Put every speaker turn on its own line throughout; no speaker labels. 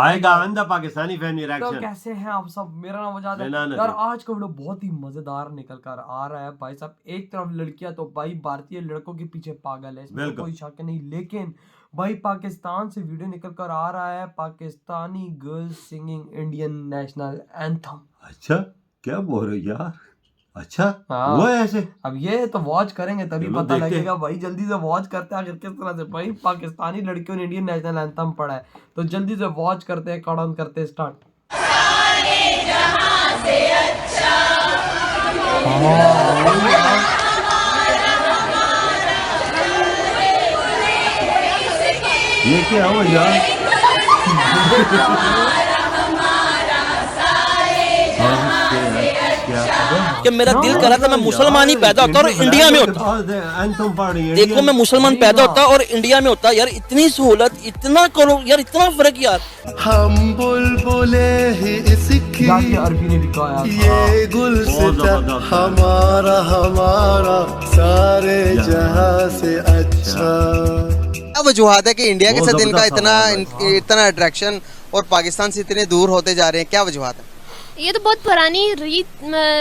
आएगा अंधा पाकिस्तानी फैमिली
तो
रिएक्शन।
कैसे हैं आप सब? मेरा नाम वजाद है
मेरा
यार। आज का वीडियो बहुत ही मजेदार निकल कर आ रहा है भाई साहब। एक तरफ लड़कियां तो भाई भारतीय लड़कों के पीछे पागल है, इसमें तो कोई शक नहीं, लेकिन भाई पाकिस्तान से वीडियो निकल कर आ रहा है Pakistani girls singing Indian national anthem.
अच्छा क्या बोल रहे हो यार? अच्छा
हाँ।
वो ऐसे
अब ये तो वॉच करेंगे तभी
चलो
पता
देखते
लगेगा भाई। जल्दी से वॉच करते हैं आखिर किस तरह से भाई पाकिस्तानी लड़कियों ने इंडियन नेशनल एंथम पढ़ा है। तो जल्दी से वॉच करते हैं, काउंट करते हैं स्टार्ट।
ये क्या हो यार?
कि मेरा दिल करा था मैं मुसलमान ही पैदा होता और इंडिया में होता। देखो मैं मुसलमान पैदा होता और इंडिया में होता। यार इतनी सहूलत, इतना करो यार, इतना फर्क यार।
हम बुलबुले ही इसकी,
अरबी ने भी कहा
ये गुलसिता हमारा हमारा सारे जहां से अच्छा।
क्या वजूहत है कि इंडिया के साथ इनका इतना अट्रैक्शन और पाकिस्तान से इतने दूर होते जा रहे हैं? क्या वजूहत है?
ये तो बहुत पुरानी रीत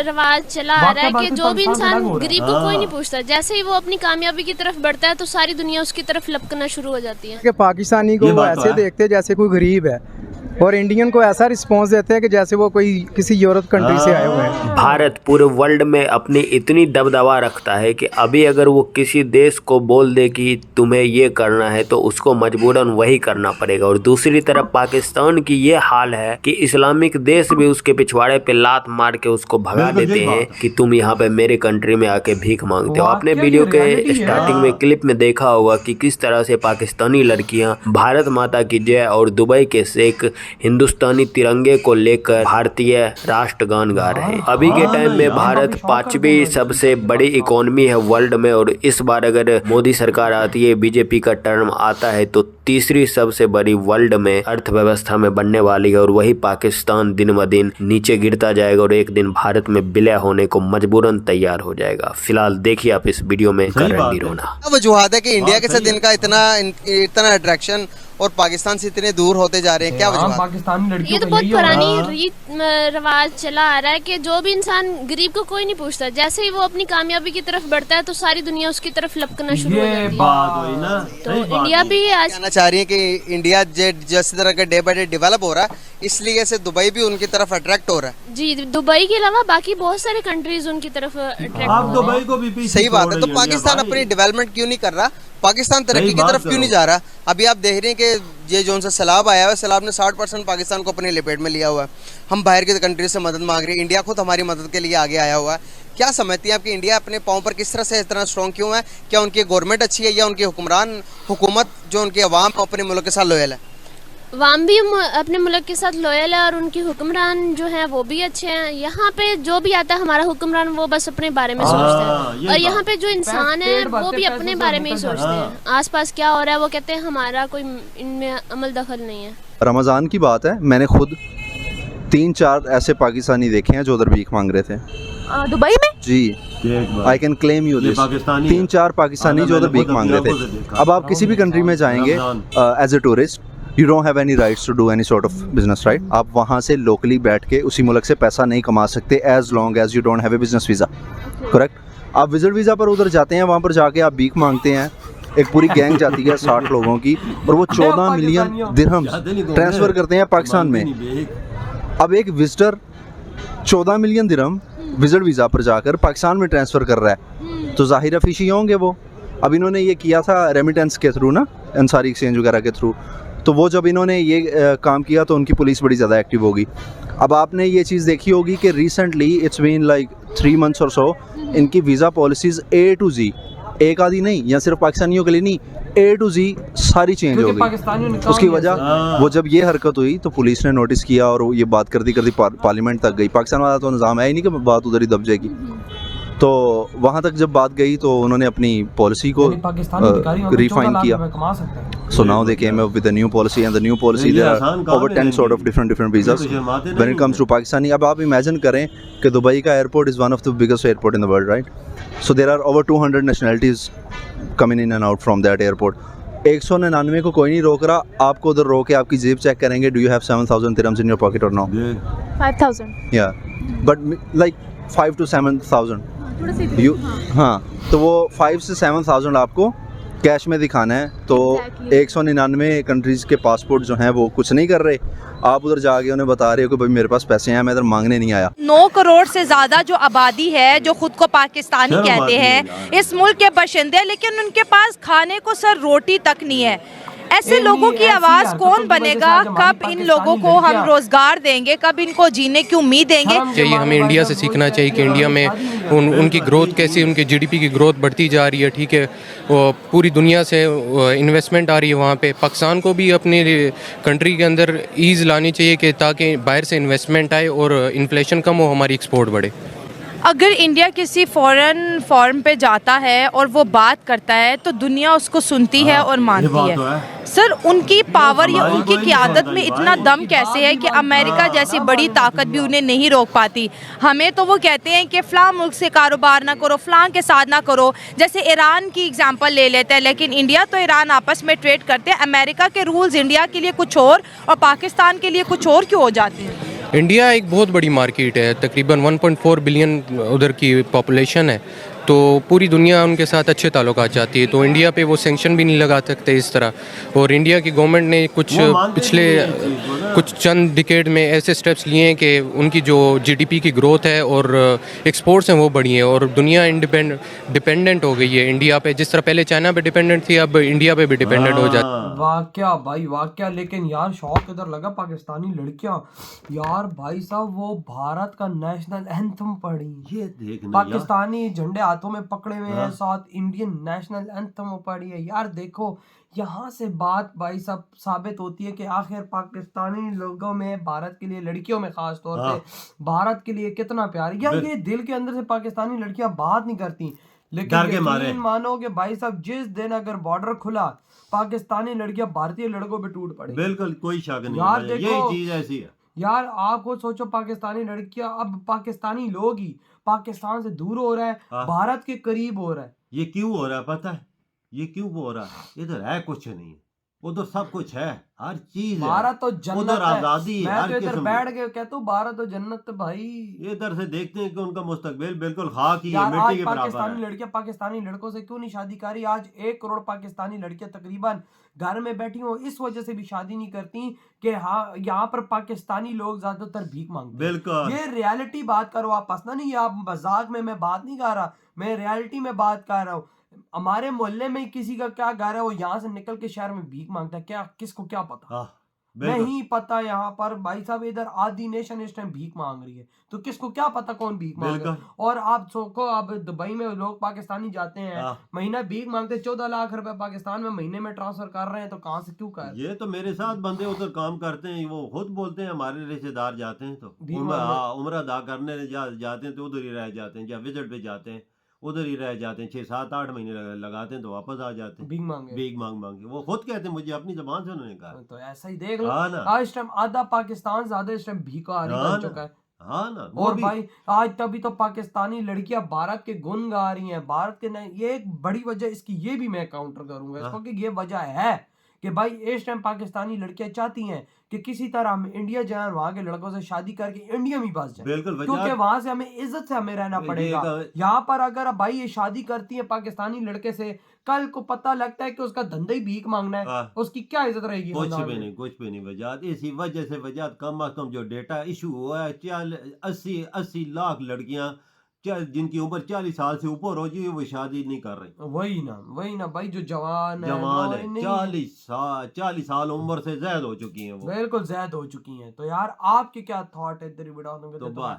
रिवाज चला आ रहा है कि जो भी इंसान गरीब को कोई नहीं पूछता, जैसे ही वो अपनी कामयाबी की तरफ बढ़ता है तो सारी दुनिया उसकी तरफ लपकना शुरू हो जाती है।
कि पाकिस्तानी को वो ऐसे देखते हैं जैसे कोई गरीब है और इंडियन को ऐसा रिस्पांस देते हैं कि जैसे वो कोई किसी यूरोप कंट्री से आए हुए हैं।
भारत पूरे वर्ल्ड में अपनी इतनी दबदबा रखता है कि अभी अगर वो किसी देश को बोल दे कि तुम्हें ये करना है तो उसको मजबूरन वही करना पड़ेगा। और दूसरी तरफ पाकिस्तान की ये हाल है कि इस्लामिक देश भी उसके पिछवाड़े पे लात मार के उसको भगा देते हैं कि तुम यहाँ पे मेरे कंट्री में आके भीख मांगते हो। आपने वीडियो के स्टार्टिंग में क्लिप में देखा होगा कि किस तरह से पाकिस्तानी लड़कियां भारत माता की जय और दुबई के शेख हिंदुस्तानी तिरंगे को लेकर भारतीय राष्ट्रगान गा रहे हैं। अभी के टाइम में भारत 5वीं सबसे बड़ी इकोनॉमी है वर्ल्ड में और इस बार अगर मोदी सरकार आती है, बीजेपी का टर्म आता है तो तीसरी सबसे बड़ी वर्ल्ड में अर्थव्यवस्था में बनने वाली है। और वही पाकिस्तान दिन ब दिन नीचे गिरता जाएगा और एक दिन भारत में विलय होने को मजबूरन तैयार हो जाएगा। फिलहाल देखिए आप इस वीडियो में करण रोना।
क्या वजूहत है कि इंडिया के साथ इनका इतना अट्रैक्शन और पाकिस्तान से इतने दूर होते जा रहे हैं? क्या वजह?
पाकिस्तानी लड़कियों
ये तो बहुत पुरानी रीत रिवाज चला आ रहा है कि जो भी इंसान गरीब को कोई नहीं पूछता, जैसे ही वो अपनी कामयाबी की तरफ बढ़ता है तो सारी दुनिया उसकी तरफ लपकना शुरू हो जाती है।
बात हुई ना,
तो इंडिया भी आज
कहना चाह रही है कि इंडिया जिस तरह का डे बाय डे डेवलप हो रहा है इसलिए से दुबई भी उनकी तरफ अट्रैक्ट हो रहा है।
जी, दुबई के अलावा बाकी बहुत सारे कंट्रीज उनकी तरफ अट्रैक्ट
आप दुबई को भी पीछे
सही बात है। तो पाकिस्तान अपनी डेवलपमेंट क्यों नहीं कर रहा? पाकिस्तान तरक्की की तरफ क्यों नहीं जा रहा? अभी आप देख रहे हैं कि ये जो सा सैलाब आया है, सैलाब ने 60% पाकिस्तान को अपनी लपेट में लिया हुआ है। हम बाहर की कंट्री से मदद मांग रहे हैं, इंडिया खुद हमारी मदद के लिए आगे आया हुआ है। क्या समझती हैं आप कि इंडिया अपने पाँव पर किस तरह से इतना स्ट्रॉन्ग क्यों है? क्या उनकी गवर्नमेंट अच्छी है या उनकी हुकूमत जो उनके अवाम अपने मुल्क के साथ लॉयल है?
वाम भी अपने मुल्क के साथ लॉयल है और उनकी हुक्मरान जो हैं वो भी अच्छे हैं। यहाँ पे जो भी आता है हमारा हुक्मरान वो बस अपने बारे में सोचते हैं और यहाँ पे जो इंसान है वो भी अपने बारे में ही सोचते हैं। आसपास क्या हो रहा है वो कहते हैं हमारा कोई इनमें अमल दखल नहीं है।
रमज़ान की बात है, मैंने खुद 3-4 ऐसे पाकिस्तानी देखे हैं जो उधर भीख मांग रहे थे
दुबई में।
जी, I can claim you this. 3-4 Pakistani जो उधर भीख मांग रहे थे। अब आप किसी भी कंट्री में जाएंगे as a tourist, You don't have any rights to do any sort of business, right? आप वहाँ से लोकली बैठ के उसी मुल्क से पैसा नहीं कमा सकते as long as you don't have a business visa, correct? आप विजिट वीज़ा पर उधर जाते हैं, वहाँ पर जाके आप भीख मांगते हैं। एक पूरी गैंग जाती है 60 लोगों की और वो 14 मिलियन दिरहम्स ट्रांसफ़र करते हैं पाकिस्तान में। अब एक विजिटर 14 मिलियन दिरहम विजिट वीज़ा पर जाकर पाकिस्तान में ट्रांसफ़र कर रहा है तो ज़ाहिर फ़िशी होंगे वो। अब इन्होंने ये किया था रेमिटेंस के थ्रू ना, अंसारी एक्सचेंज वगैरह के थ्रू। तो वो जब इन्होंने ये काम किया तो उनकी पुलिस बड़ी ज़्यादा एक्टिव होगी। अब आपने ये चीज़ देखी होगी कि recently it's been like 3 months और सो इनकी visa policies A to Z, एक आधी नहीं या सिर्फ पाकिस्तानियों के लिए नहीं, A to Z सारी चेंज हो गई। उसकी वजह वो जब ये हरकत हुई तो पुलिस ने नोटिस किया और ये बात करती करती पार्लियामेंट तक गई। पाकिस्तान वाला तो निज़ाम है ही नहीं कि बात उधर ही दब जाएगी। तो वहाँ तक जब बात गई तो उन्होंने अपनी पॉलिसी को रिफाइन किया। So now they came up with a new policy and the new policy there are over 10 sort of different visas when it comes to Pakistani। अब आप इमेजिन करें कि दुबई का airport is one of the biggest airport in the world, right? So there are over 200 nationalities coming in and out from that airport। 199 को कोई नहीं रोक रहा, आपको उधर रोक के आपकी जेब चेक करेंगे, do you have 7,000 dirhams in your pocket or no?
5,000
Yeah, but like 5 to 7,000 you, हाँ, तो वो 5 से 7,000 आपको कैश में दिखाना है। तो 199 कंट्रीज़ के पासपोर्ट जो हैं वो कुछ नहीं कर रहे, आप उधर जाके उन्हें बता रहे हो कि भाई मेरे पास पैसे हैं, मैं इधर मांगने नहीं आया।
9 करोड़ से ज़्यादा जो आबादी है, जो खुद को पाकिस्तानी कहते हैं, इस मुल्क के बशिंदे, लेकिन उनके पास खाने को सर रोटी तक नहीं है। ऐसे लोगों की आवाज़ कौन बनेगा? कब इन लोगों को हम रोज़गार देंगे? कब इनको जीने की उम्मीद देंगे?
चाहिए हमें इंडिया से सीखना चाहिए कि इंडिया में उनकी ग्रोथ कैसी, उनकी जीडीपी की ग्रोथ बढ़ती जा रही है, ठीक है, और पूरी दुनिया से इन्वेस्टमेंट आ रही है वहाँ पे। पाकिस्तान को भी अपनी कंट्री के अंदर ईज़ लानी चाहिए कि ताकि बाहर से इन्वेस्टमेंट आए और इन्फ्लेशन कम हो, हमारी एक्सपोर्ट बढ़े।
अगर इंडिया किसी फॉरेन फॉर्म पे जाता है और वो बात करता है तो दुनिया उसको सुनती है और मानती है। सर उनकी पावर या उनकी क़ियादत में इतना दम कैसे है कि अमेरिका जैसी बड़ी ताकत भी उन्हें नहीं रोक पाती? हमें तो वो कहते हैं कि फ़लाँ मुल्क से कारोबार ना करो, फ़लाँ के साथ ना करो, जैसे ईरान की एग्जांपल ले लेते हैं, लेकिन इंडिया तो ईरान आपस में ट्रेड करते हैं। अमेरिका के रूल्स इंडिया के लिए कुछ और पाकिस्तान के लिए कुछ और क्यों हो जाते हैं?
इंडिया एक बहुत बड़ी मार्केट है, तकरीबन 1.4 बिलियन उधर की पॉपुलेशन है, तो पूरी दुनिया उनके साथ अच्छे ताल्लुकात चाहती है, तो इंडिया पे वो सैंक्शन भी नहीं लगा सकते इस तरह। और इंडिया की गवर्नमेंट ने पिछले कुछ चंद डिकेड में ऐसे स्टेप्स लिए हैं कि उनकी जो जीडीपी की ग्रोथ है और एक्सपोर्ट्स हैं वो बढ़ी हैं, और दुनिया डिपेंडेंट हो गई है इंडिया पे। जिस तरह पहले चाइना पे डिपेंडेंट थी, अब इंडिया पे भी डिपेंडेंट हो जाती है।
वाकया भाई वाकया, लेकिन यार शौक इधर लगा, पाकिस्तानी लड़कियां यार भाई साहब वो भारत का नेशनल एंथम पढ़ी,
ये देखना
पाकिस्तानी झंडे हाथों में पकड़े हुए हैं, साथ इंडियन नेशनल एंथम पढ़ी है। यार देखो यहाँ से बात भाई साहब साबित होती है कि आखिर पाकिस्तानी लोगों में भारत के लिए, लड़कियों में खास तौर पे भारत के लिए कितना प्यार। यार ये दिल के अंदर से पाकिस्तानी लड़कियां बात नहीं करती, लेकिन यकीन मानो कि भाई साहब जिस दिन अगर बॉर्डर खुला, पाकिस्तानी लड़कियां भारतीय लड़कों पे टूट पड़े।
बिल्कुल कोई शक नहीं
यार
है,
देखो
यही चीज ऐसी है।
यार आप खुद सोचो, पाकिस्तानी लड़कियां, अब पाकिस्तानी लोग ही पाकिस्तान से दूर हो रहा है, भारत के करीब हो रहा है।
ये क्यों हो रहा है पता है? ये क्यों हो रहा है? इधर है कुछ नहीं, उधर सब कुछ है, हर चीज
भारत तो जन्नत
उधर आजादी
है। मैं तो इधर बैठ के कहता हूँ भारत तो जन्नत है भाई।
इधर से देखते हैं कि उनका मुस्तकबिल बिल्कुल खाक ही है,
यार
मिट्टी के बराबर है।
पाकिस्तानी लड़कियां पाकिस्तानी लड़कों से क्यों नहीं शादी कर रही? आज 1 करोड़ पाकिस्तानी लड़कियां तकरीबन घर में बैठी हो, इस वजह से भी शादी नहीं करती कि हाँ यहाँ पर पाकिस्तानी लोग ज्यादातर भीख मांगते हैं।
बिल्कुल
ये रियलिटी बात करो आप, हंसना नहीं, आप मजाक में मैं बात नहीं कर रहा, मैं रियलिटी में बात कर रहा हूँ। हमारे मोहल्ले में किसी का क्या घर है, वो यहाँ से निकल के शहर में भीख मांगता है, क्या किसको क्या पता? नहीं पता। यहाँ पर भाई साहब इधर आधी नेशन इस टाइम भीख मांग रही है, तो किसको क्या पता कौन भीख मांग रहा है? और आप सोचो, अब दुबई में लोग पाकिस्तानी जाते हैं, महीना भीख मांगते, 14 लाख रुपए पाकिस्तान में महीने में ट्रांसफर कर रहे हैं, तो कहाँ से क्यों कर?
ये तो मेरे साथ बंदे उधर काम करते हैं, वो खुद बोलते हैं हमारे रिश्तेदार जाते हैं तो उम्र अदा करने जाते हैं, तो उधर ही रह जाते हैं, या विजिट पे जाते हैं उधर ही रह जाते हैं, 6, 7, 8 महीने लगाते हैं, तो वापस आ जाते हैं भीख मांग। वो खुद कहते हैं, मुझे अपनी जबान से उन्होंने कहा।
तो ऐसा ही देख लो, आज टाइम आधा पाकिस्तान ज्यादा इस टाइम भिखारी बन चुका है।
हाँ ना।
और भाई आज तभी तो पाकिस्तानी लड़कियां भारत के गुण गा रही हैं, भारत के नहीं। ये एक बड़ी वजह इसकी, ये भी मैं काउंटर करूंगा इसको, कि ये वजह है कि भाई इस टाइम पाकिस्तानी लड़कियां चाहती हैं कि किसी तरह हम इंडिया जाए, वहां के लड़कों से शादी करके इंडिया में बस जाए,
बिल्कुल,
क्योंकि वहां से हमें इज्जत से हमें रहना पड़ेगा। यहाँ पर अगर भाई ये शादी करती है पाकिस्तानी लड़के से, कल को पता लगता है कि उसका धंधा ही भीख मांगना है, उसकी क्या इज्जत रहेगी?
कुछ भी नहीं वजह। इसी वजह से वजह कम अज कम जो डेटा इशू हुआ है, 80 लाख लड़कियां जिनकी उम्र 40 साल से ऊपर हो जी, वो शादी नहीं कर रही।
वही ना भाई, जो जवान है
40 साल उम्र से ज्यादा हो चुकी हैं, वो
बिल्कुल ज्यादा हो चुकी हैं। तो यार आपके क्या थॉट है तेरी वीडियो?